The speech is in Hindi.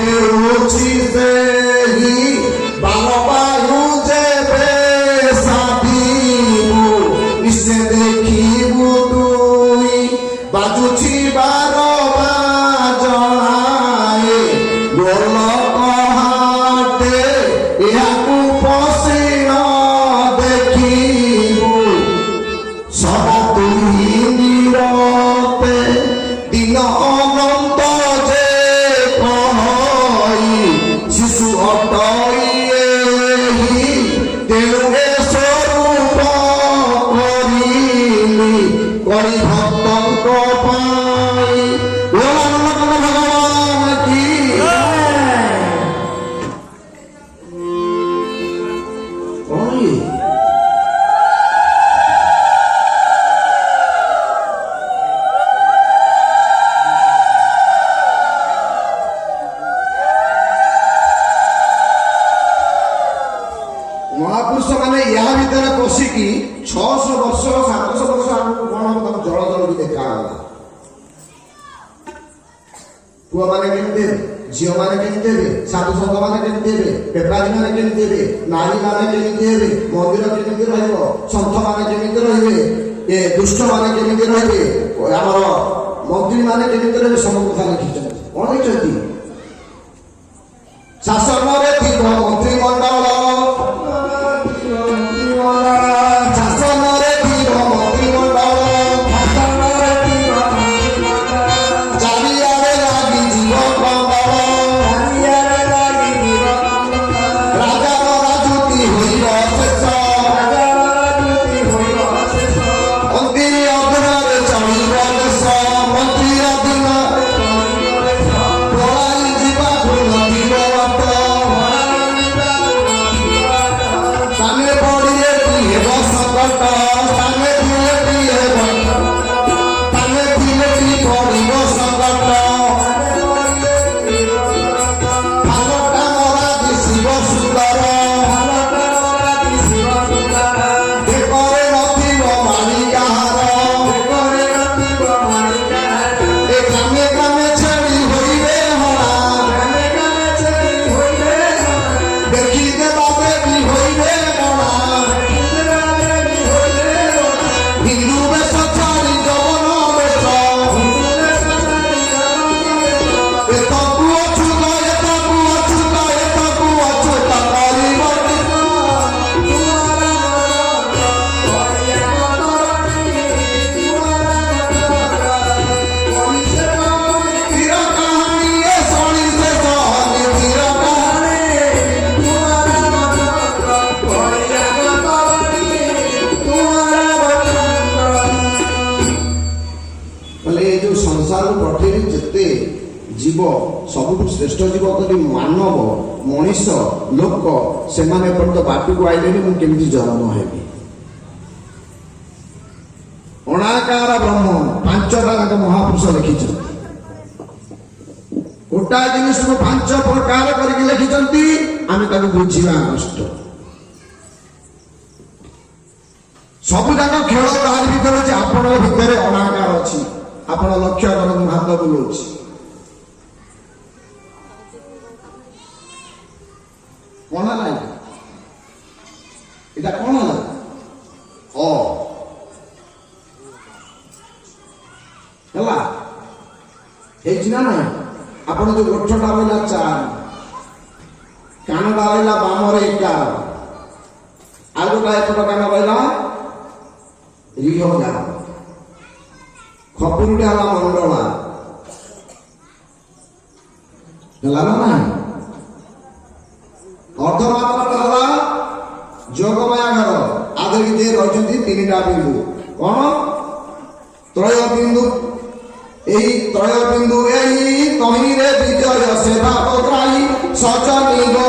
खेलुची से ही बालबायु जेबे साधीबु निश्चे देखिबु तुई बाजुची बारो बाजनाए गोलक हाटे याकु पसिन देखिबु सदा तुही नीरते दिन अनंत जे कहई शिशु अटइए तेणु ए स्वरूप करिली करी भक्तंक पाई भगवान की कौन ये महापुरुष मैंने या भीतर पशिकी 600 वर्ष 700 वर्ष आमको कौन हम तक जल जल भी देखा पुआ माने केमते झियो माने केमते साधु संत माने केमते बेपारी माने केमते नारी माने केमते मंदिर केमते रहइबो संत माने केमते रहिबे ए दुष्ट माने केमते रहिबे हमर मंत्री माने केमते रहिबे सब कथा लिखिछन कोन लिखिछथि शासन रे थिब मंत्री मंडल जीव सबुठ श्रेष्ठ जीव करी मानव मनीष लोक से बाटी को आईले मुझे जन्म हेबी अणाकार ब्रह्म 5टा महापुरुष लिखि गोटा जिनिस को 5 प्रकार करके लिखिछंती आमे ताको बुझिबा कष्ट सब जाक खेल तार भीतर जे आपण भीतर अणाकार अछि आपण लक्ष्य करन हाथ बुलोछि कौन है इटा कौन है ओ हला हेजिना ना आपण जो गोठटा रहला 4 कानडा रहला बामरे 11 आगोटा एपट कान रहला रिहोगा खपुरुटा हला मंडला हला ना अर्धमात्र हला जोगमाया घर आगे जे रहिछन्ती 3टा बिंदु कोन त्रय बिंदु एही त्रय बिंदु एही तही रे विजय सेवा पत्राई सजनी गो